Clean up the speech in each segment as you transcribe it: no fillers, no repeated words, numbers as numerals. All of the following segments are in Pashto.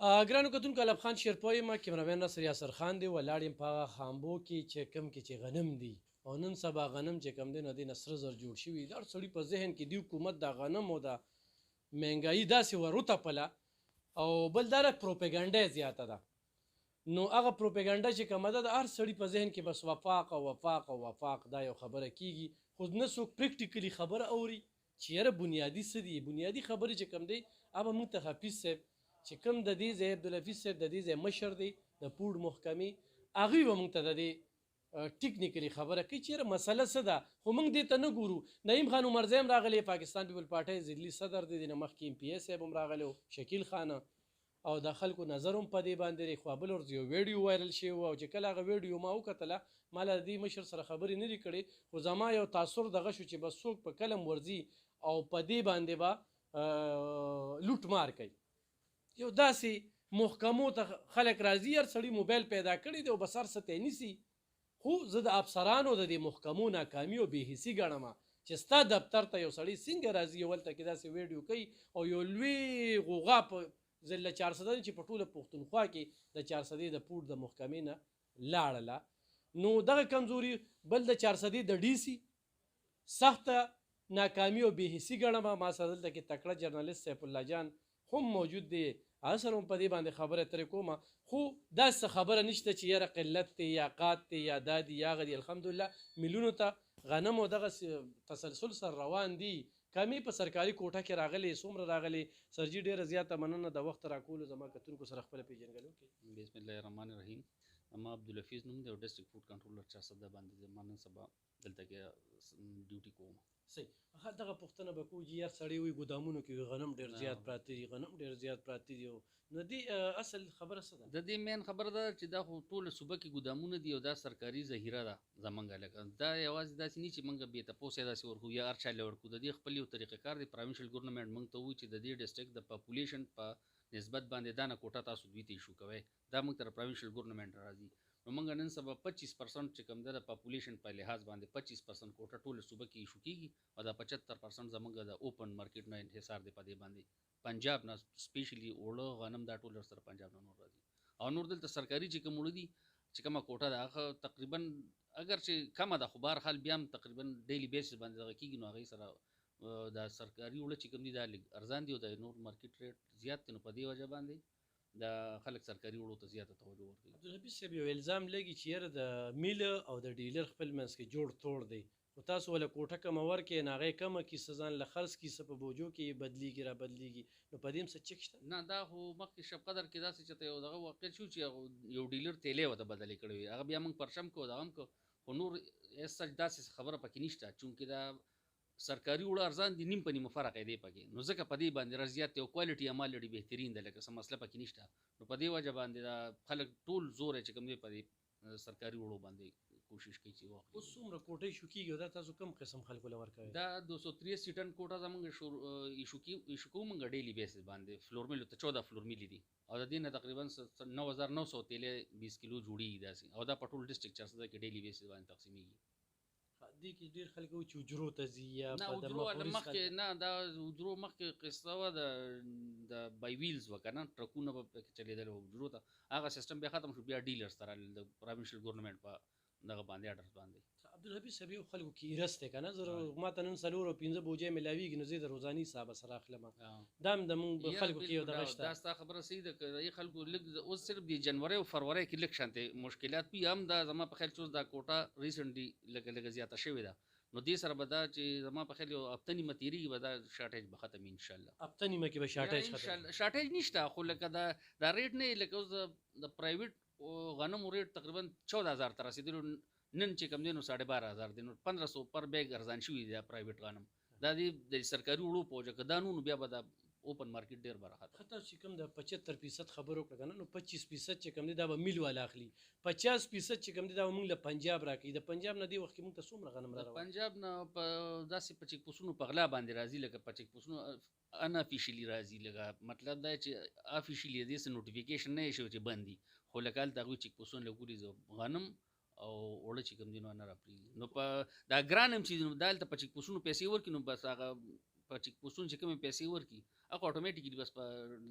ګرانو کتونکو الب خان شیرپای ما کیمرامین نصر یاسر خان دی ولاړ یم په هغه خامبو کې چې کم کې چې غنم دی او نن سبا غنم چې کم دی نو دی نصر زر جوړ شوي د هر سړي په ذهن کې دی حکومت د غنم او د مهنګایي داسې وروتپله او بل دا پروپاګانډا زیاته ده نو هغه پروپاګانډا چې کومه ده د هر سړي په ذهن کې بس وفاق او وفاق او وفاق دا یو خبره کیږي خو نه څوک پریکټیکلی خبره اوري چې یاره بنیادي څه دي بنیادي خبرې چې کوم دی هغه موږ ته حفیظ صاحب چې کوم د دې ځای عبدالحفیظ صاحب د دې ځای مشر دی د پوډ محکمې هغوی به موږ ته د دې ټیکنیکلی خبره کوي چې یاره مسله څه ده خو موږ دې ته نه ګورو نعیم خان عمرزی هم راغلی پاکستان پیپل پارټۍ ضلعي صدر دی نه مخکې ایم پی ای صاحب هم راغلی شکیل خانه او د خلکو نظر هم په دې باندې دی خو بل ورځ یو ویډیو وایرل شوی و او چې کله هغه ویډیو ما وکتله ما له دې مشر سره خبرې نه دي کړې خو زما یو تاثر دغه شو چې بس څوک په کلم ورځي او په دې باندې به لوټ مار کوي یو داسې محکمو ته خلک راځي هر سړي موبایل پیدا کړی دی او بس هر څه ته نیسي خو زه د افسرانو د دې محکمو ناکامي او بېحسي ګڼم چې ستا دفتر ته یو سړی څنګه راځي یو هلته کې داسې ویډیو کوي او یو لوی غوغا په ضلع چارسده چې په ټوله پښتونخوا کې د چارسدې د پوډ د محکمې نه لاړله نو دغه کمزوري بل د چارسدې د ډي سي سخته ناکامي او بېحسي ګڼم ما سره دلته کې تکړه جرنالست سیف الله جان هم موجود دی هغه سره هم په دې باندې خبره اترې کوم خو داسې خبره نشته چې یاره قلت دی یا قات دی یا دا دی یا هغه دی الحمدلله میلیونو ته غنم او دغه تسلسل سره روان دي کمی په سرکاري کوټه کې راغلی څومره راغلی سرجي ډېره زیاته مننه د وخت راکولو زما کتونکو سره خپله پیژنګلو کې بسم الله الرحمن الرحیم ما عبدالحفیظ نوم دی او ډسټرکټ فوډ کنټرولر چارسده باندې زه نن سبا دلته کې ډیوټي کوم صحیح دغه پوښتنه به کوو چې یار سړی وي ګودامونو کې غنم ډېر زیات پراته دي غنم ډېر زیات پراته دي نو دې اصل خبره څه ده د دې مین خبره ده چې دا خو ټوله صوبه کې ګودامونه دي او دا سرکاري ذخیره ده زمونږ لکه دا یوازې داسې نه چې موږ بې تپوسه داسې ورکو یا هر چا له ورکو د دې خپل یو طریقه کار دی پروینشل ګورنمنټ موږ ته وایي چې د دې ډسټرکټ د پاپولیشن په نسبت باندې دا نه کوټه تاسو دوی ته ایشو کوئ دا موږ ته پروینشل ګورنمنټ راځي نو موږ نن سبا 25% چې کوم ده د پاپولیشن په لحاظ باندې 25% کوټه ټوله صوبه کې ایشو کیږي او دا 75% زمونږ د اوپن مارکیټ نه انحصار دی په دې باندې پنجاب نه سپیشلی اوړه غنم دا ټول سره پنجاب نه نور راځي او نور دلته سرکاري چې کوم وړي دي چې کومه کوټه ده هغه تقریبا اگر چې کمه ده خو بهر حال بیا هم تقریبا ډیلی بیسس باندې دغه کېږي نو هغې سره دا سرکاري وړه چې کوم دي دا لږ ارزان دي او د نور مارکیټ ریټ زیات دی نو په دې وجه باندې د خلک سرکاري وړو ته زیاته توجه ورکوي عبدالحفیظ صاحب یو الزام لګي چې یاره د میل او د ډیلر خپل منځ کې جوړ توړ دی خو تاسو ولا کوټه کمه ورکړئ نو هغې کمه کي څه ځان له خرڅ کي څه په بوجو کې بدلیږي را بدلیږي نو په دې هم څه چک شته نه دا خو مخکې شب قدر کې داسې چېرته یو دغه واقع شو چې یو ډیلر تیلې ورته بدلې کړې وي هغه بیا موږ پرشم کړو دغه هم کړو خو نور سچ داسې خبره پکې نشته چونکې دا سرکاري وړه ارزان دي نیم په نیمه فرق دی پکې نو ځکه په دې باندې رضایت یو کوالټي عمل لري بهترین ده لکه څه مسله پکې نشته نو په دې وجه باندې دا خلک ټول زور چې کوم دی په دې سرکاري وړو باندې کوشش کوي چې واخلي اوس څومره کوټې شو کېږي دا تاسو کوم قسم خلکو له ورکوئ دا 283 ټن کوټه زمونږ ایشو کوو موږ ډیلی بیسس باندې فلور میل ته 14 فلور میل دي او د دې نه تقریبا 9900 تیلې 20 کیلو جوړیږي داسې او دا په ټول ډسټرکټ چارسده کې ډیلی بیسس باندې تقسیمیږي دې کې ډېر خلک وایي چې اجرو ته ځي یا نه اجرو مخکې نه دا اجرو مخکې قصه وه د بای ویلز وه که نه ټرکونه به پکې چلېدل اجرو ته هغه سیسټم بیا ختم شو بیا ډیلرز ته رالل د پروینشل ګورنمنټ په دغه باندې اډرس باندې عبدالحفیظ صاحب یو خلکو کې ایرس دی که نه زه ما ته نن 4 او 15 بوجۍ ملاویږي نو زه د روزاني حسابه سره اخلم دا هم زموږ خلکو کې یو دغه شته دا ستا خبره صحیح ده که دې خلکو لږ اوس صرف د جنوري او فروری کې لږ شانتې مشکلات وي هم دا زما په خیال چې اوس دا کوټه ریسنټلي لږه زیاته شوې ده نو دې سره به دا چې زما په خیال یو هفته نیمه تېرېږي به دا شارټیج به ختم انشاءالله هفته نیمه کې به شارټیج ختم شارټیج نشته خو لکه دا ریټ نه لکه اوس د پرایویټ غنمو ریټ تقریبا 14000 ته رسېدلو نن چې کوم دی نو 12500 دی نو 1500 پر بیگ ارزان شوي دی پرایویټ غنم دا د سرکاري وړو په وجه که دا نو بیا به دا اوپن مارکیټ ډېر به راحت خطر چې کوم د 75% خبر وکړه که نه نو 25% چې کوم دی دا به میل والا اخلي 50% چې کوم دی دا به موږ له پنجاب راکوي د پنجاب نه دې وخت کې موږ ته څومره غنم را پنجاب نه په داسې په چیک پوسونو په غلا باندې راځي لکه په چیک پوسونو ان افیشلی راځي لکه مطلب دا چې افیشلی دې څه نوټیفیکیشن نه شي چې بندي خو لکه هلته هغوی چیک پوسونه لګولي غنم او اوړه چې کوم دي نو نه راپرېږي نو په دا ګران هم چې دا هلته په چیک پوسونو پیسې ورکړي نو بس هغه په چیک پوسټونو چې کومې پیسې ورکړي هغه اتوماتیکلی بس په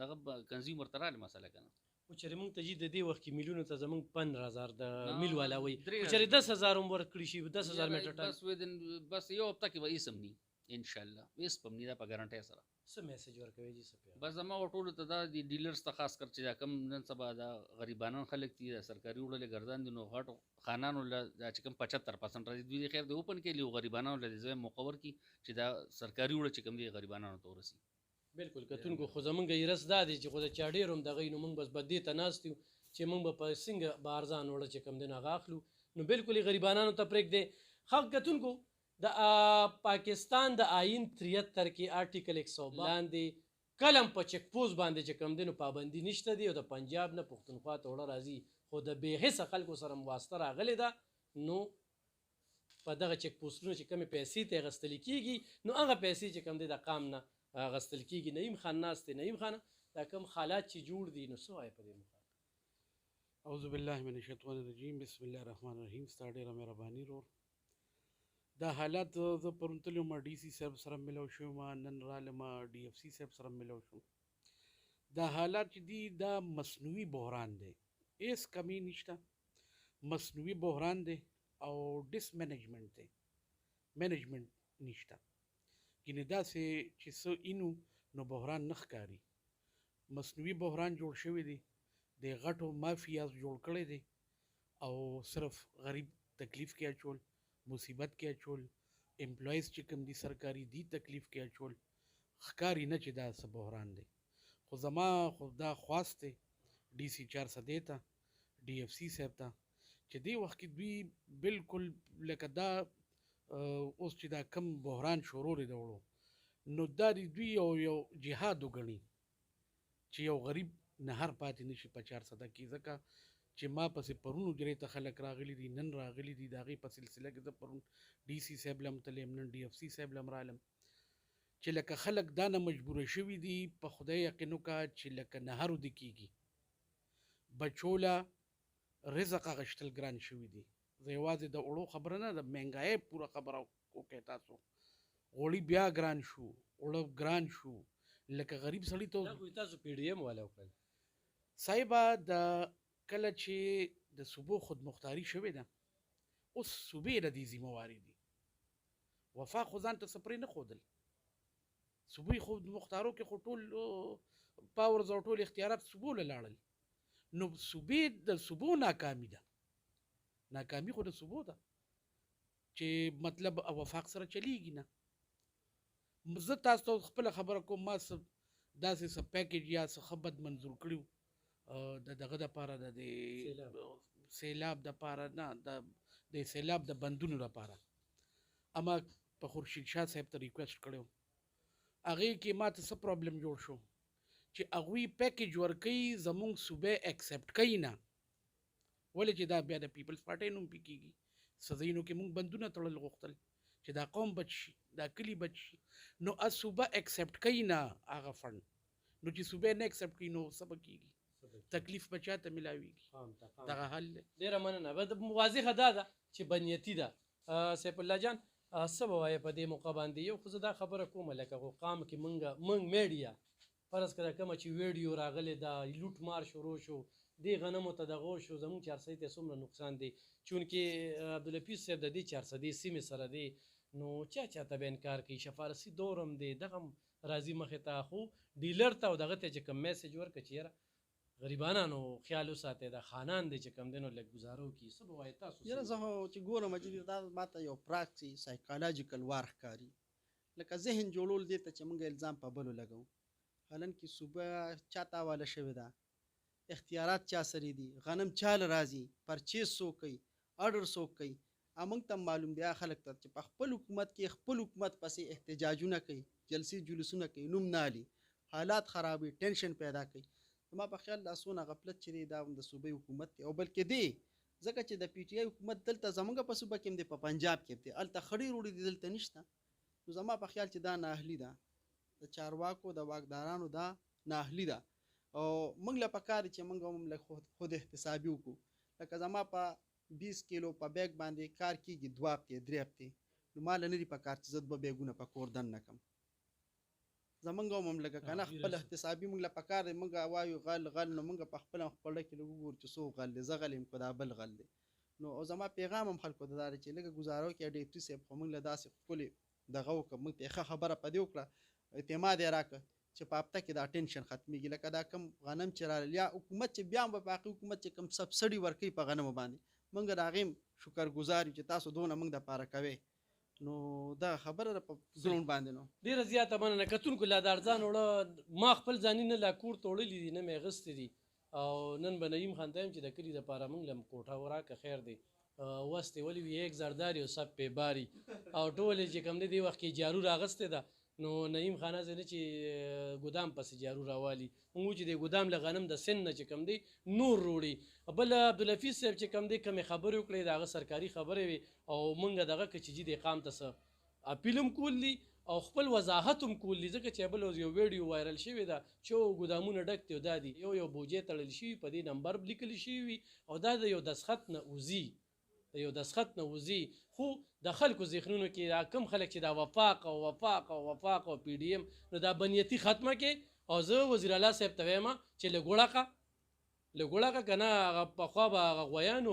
دغه کنزیومر ته راغله مسله که نه خو چېرې موږ ته جي د دې وخت کې میلیونو ته زموږ 15000 د نه، میل والا وایي خو 3000 چېرې 10000 هم ورکړي شي 10000 میټر ټن بس ودن بس یو هفته کې به هېڅ هم ني انشاءالله هېڅ به هم ني دا په ګارنټۍ سره څه میسج ورکوي جي څه بس زما ټولو ته دا د ډیلرز ته خاص کر چې دا کم نن سبا دا غریبانان خلک دي د سرکاري وړلې ګردان دي نو غټو خانانو له دا چې کوم 75% راځي دوی خیر د اوپن کې لیو غریبانو له ځای مقور کی چې دا سرکاري وړ چې کوم دي غریبانو ته ورسي بالکل کتونکو خو زمونږ یې رس دا دی چې خو د چا ډېر هم دغه نو موږ بس بدې ته ناست یو چې موږ به په څنګه به ارزان وړه چې کوم دی نو هغه اخلو نو بالکل یې غریبانانو ته پرېږدی ښه کتونکو د پاکستان د آئین 73 کې آرټیکل 100 لاندې کلم په چک پوسټ باندې چې کوم دی نو پابندي نشته دی او د پنجاب نه پښتونخوا ته وړه راځي خو د بې حسه خلکو سره واسطه راغلې ده نو په دغه چک پوسټونو چې کومې پیسې ته اخیستل کېږي نو هغه پیسې چې کوم دی د قام نه اخیستل کېږي نعیم خان ناست دی نعیم خانه دا کوم حالات چې جوړ دي نو څه وایې په دې مقابل اعوذ بالله من الشیطان الرجیم بسم الله الرحمن الرحیم ستا ډېره مهرباني رور دا حالات زه پرون تللی وم ډي سي صاحب سره ملو شوم نن رالم ډي اف سي صاحب سره ملو شوم دا حالات چې دي دا مصنوعي بحران دی هېڅ کمی نشته مصنوعي بحران دی او ډس مینجمنټ دی مینجمنټ نشته یعنې داسې چې څه اینو نو بحران نه ښکاري مصنوعي بحران جوړ شوی دی د غټو مافیاز جوړ کړی دی او صرف غریب تکلیف کې اچول مصیبت کې اچول امپلایز چې کوم دي سرکاري دي تکلیف کې اچول ښکاري نه چې دا څه بحران دی خو زما خو دا خواست دی ډي سي 400 ته ډي اف سی صاحب ته چې دې وخت کې دوی بالکل لکه دا اوس چې دا کم بحران شروع دی د وړو نو دا دوی یو جهاد وګڼي چې یو غریب نهر پاتې نشي په 400 کې ځکه چې ما پسې پرونو درې ته خلک راغلي دي نن راغلي دي د هغې په سلسله کې زه پرون ډي سي صاحب لم تلم نن ډي اف سی صاحب لم رالم چې لکه خلک دا نه مجبوره شوي دي په خدای یقین وکړه چې لکه نهر ودې کېږي بچوله رزق اخیستل ګران شوي دي زه یوازې د اوړو خبره نه د مهنګایۍ پوره خبره وکړئ تاسو غوړي بیا ګران شو اوړه ګران شو لکه غریب سړي ته دا خو تاسو پی ډي ایم والا وکړل صاحبه د کله چې د صوبو خودمختاري شوې ده اوس صوبې د دې ذمهواري دي وفا خو ځان ته سپرې نه ښودل صوبې خودمختارو کې خو ټول پاورز او ټول اختیارات صوبو له لاړل نو صوبې د صوبو ناکامي ده ناکامي خو د صوبو ده چې مطلب وفاق سره چلیږي نه زه تاسو ته خپله خبره کوم ما داسې څه پیکیج یا څه ښه بد منظور کړي د دغه دپاره د سیلاب دپاره نه د سیلاب د بندونو دپاره اما په خورشید شاه صاحب ته ریکویسټ کړی و هغې کې ما ته څه پرابلم جوړ شو چې هغوی پیکیج ورکوي زمونږ صوبې اکسپټ کوي نه ولې چې دا بیا د پیپلز پارټۍ نوم پې کېږي څه ځایونو کې مونږ بندونه تړل غوښتل چې دا قوم بچ شي دا کلي بچ شي نو صوبه اکسپټ کوي نه هغه فنډ نو چې صوبې نه اکسپټ کوي نو څه به کېږي تکلیف بچا ته ملاویږي دغه حل دی ډېره مننه به واضحه دا ده چې بنیتي ده سیف الله جان څه به وایې په دې موقع باندې یو خو زه دا خبره کومه لکه خو قام کې موږ میډیا فرض کړه کومه چې ویډیو راغلی دا لوټ مار شروع شو دې غنمو ته دغه شو زموږ 400 ته څومره نقصان دی چونکې عبدالحفیظ صاحب د دې 400 سیمې سره دی نو چا ته به انکار کوي شفارسي دور هم دی دغه راځي مخې ته خو ډیلر ته او دغه ته چې کوم میسج ورکړه چې یاره غریبانانو خیال وساتئ دا خانان دی چې کوم دی نو لږ ګزارو کړي څه به وایې تاسو یاره زه خو چې ګورم چې دا ماته یو پراکسي سایکالوجیکل وار ښکاري لکه ذهن جوړول دې ته چې موږ الزام په بلو لګو حالانکې صوبه چا ته حواله شوې ده اختیارات چا سره دي غنم چاله راځي پرچیز څوک کوي آرډر څوک کوي موږ ته معلوم دی خلک ته چې په خپل حکومت کې خپل حکومت پسې احتجاجونه کوي جلسې جلوسونه کوي نوم نه علي حالات خرابوي ټینشن پیدا کوي ما په خیال دا څونه غفلت چې دی دا د صوبې حکومت دی او بلکې دی ځکه چې د پی ټی آی حکومت دلته زموږ په صوبه کې هم دی په پنجاب کې دی هلته خړې روړې دي دلته نشته نو زما په خیال چې دا نااهلي ده د چارواکو د واکدارانو دا نااهلي ده او موږ له پکار چې موږ هم له خود احتسابي وکړو لکه زما په 20 کیلو په بیگ باندې کار کېږي 2 هفتې 3 هفتې نو ما له نه دي پکار چې زه 2 بیګونه په کور دن نه کړم زمونږ هم لکه کنه خپل احتسابي موږ له پکار دی موږ وایو غل نو موږ په خپل خپل کې وګورو چې څو غل دی زه غل یم که دا بل غل دی نو او زما پیغام هم خلکو ته دا دی چې لږه ګزاره وکړي ډیپټي صاحب خو موږ له داسې ښکلې دغه وکړه موږ ته ښه خبره په دې وکړه اعتماد یې راکړه چې په هفته کې دا ټینشن ختمېږي لکه دا کم غنم چې رالل یا حکومت چې بیا هم په باقي حکومت چې کم سبسډي ورکوي په غنمو باندې موږ د هغې هم شکرګزار یو چې تاسو دونه موږ دپاره کوئ نو دا خبره په ګراوند باندې نو ډېره زیاته مننه کتونکو لا د ارزان وړه ما خپل ځاني نه لا کور ته وړلي دي نه مې اخیستې دي او نن به نعیم خان ته یم چې د کلي دپاره موږ له کوټه وراکه خیر دی وستې ولې وي یک زرداري او سب پې باري او ټولې چې کوم دی دې وخت کې جارو راغستې ده نو نعیم خان هسې نه چې ګدام پسې جارو راوالي موږ چې د ګدام له غنم د سن نه چې کوم دی نور روړي بل عبدالحفیظ صاحب چې کوم دی کمې خبرې وکړې د هغه سرکاري خبرې وي او موږ دغه که چې جي د قام ته څه اپیل هم کول دي او خپل وضاحت هم کول دي ځکه چې بل یو ویډیو وایرل شوې ده چې ګدامونه ډک دي دا دي یو بوجۍ تړل شوي په دې نمبر لیکل شوي وي او دا د یو دسخط نه وځي د یو دسخط نه وځي خو د خلکو ذهنونو کې دا کم خلک چې دا وفاق او پی ډي ایم نو دا بنیتي ختمه کې او زه وزیر اعلی صاحب ته وایم چې له ګوړه که نه هغه پخوا به هغه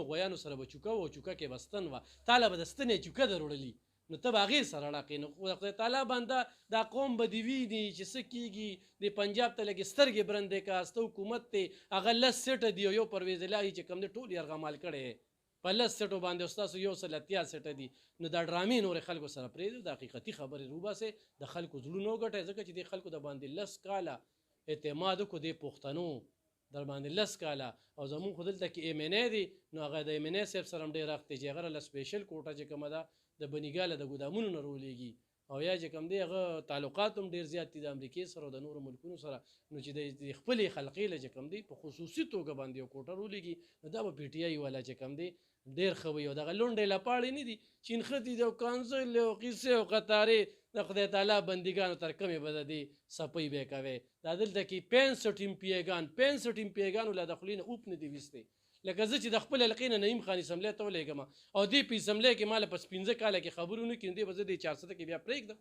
غویانو سره به چوکه و چوکه کې به ستن وه تاله به د ستنې چوکه دروړلي نو ته به هغې سره ړقې نو خدای تعالی باندې دا قوم به دې ویني چې څه کېږي د پنجاب ته لږې سترګې برندې که هسته حکومت دی هغه لس سیټه دي او یو پرویز الهي چې کوم دی ټول یې ارغمال کړی په لس سیټو باندې ستاسو 180 سیټه دي نو دا ډرامې نورې خلکو سره پرېږدي د حقیقتي خبرې روباسې د خلکو زړونه وګټئ ځکه چې دې خلکو د باندې 10 کاله اعتماد وکړو دې پښتنو در باندې 10 کاله او زمونږ خو دلته کې ایم این ای دی نو هغه د ایم این ای صاحب سره هم ډېر وخت دی چې هغه له سپیشل کوټه چې کومه ده د بنیګاله د ګدامونو نه رولیږي او یا چې کوم دی هغه تعلقات هم ډېر زیات دي د امریکې سره او د نورو ملکونو سره نو چې د خپلې خلقې له چې کوم دی په خصوصي توګه باندې یو کوټه رولیږي نو دا به پی ټي آی والا چې کوم دی ډېر ښه وي او دغه لونډې لپاړې نه دي چې نښتې دي او کانزل او قیسې او قطارې د خدای تعالی بندګانو تر کمې به د دې څپۍ به یې کوې دا دلته کې 65 امپیګانو له د خولې نه اوپ نه دي ویستې لکه زه چې د خپل حلقې نه نعیم خان اسمبلی ته ولېږم او دې په اسمبلی کې ما له پس 15 کاله کې خبرونه کړي دې به زه د 400 کې بیا پرېږدم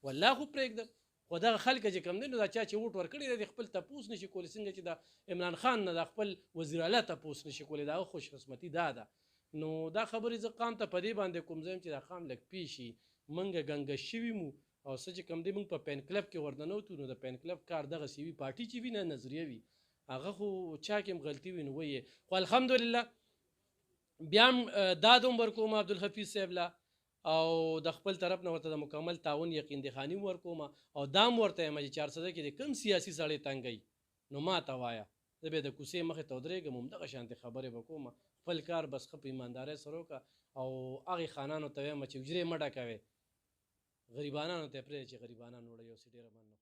والله خو پرېږدم خو دغه خلک چې کوم دی نو دا چا چې ووټ ورکړی دی د خپل تپوس نشي کولی څنګه چې د عمران خان نه د خپل وزیر اعلی تپوس نشي کولی دا خوش قسمتي دا ده نو دا خبرې زه قام ته په دې باندې کوم ځایم چې دا قام لږ پیشي موږ ګنګه شوي مو او څه چې کوم دی موږ په پین کلب کې ورننوتو نو د پین کلب کار دغه سی وي پارټي چې وي نه نظریه وي هغه خو چا کې هم غلطي وي نو ویې خو الحمدلله بیا هم دا دوم ورکوم عبدالحفیظ صاحب له او د خپل طرف نه ورته د مکمل تعاون یقین دخاني ورکوم او دا هم ورته یم چې 400 کې د کم سیاسي سړی تنګئ نو ما ته وایه زه به د کوڅې مخې ته ودرېږم همدغه شانتې خبرې به کوم خپل کار بس ښه په ایماندارۍ سره وکړه او هغې خانانو ته وایم چې حجرې مه ډکوئ غریبانانو ته یې پرېږدئ چې غریبانان وړئ او څه ډېره مننه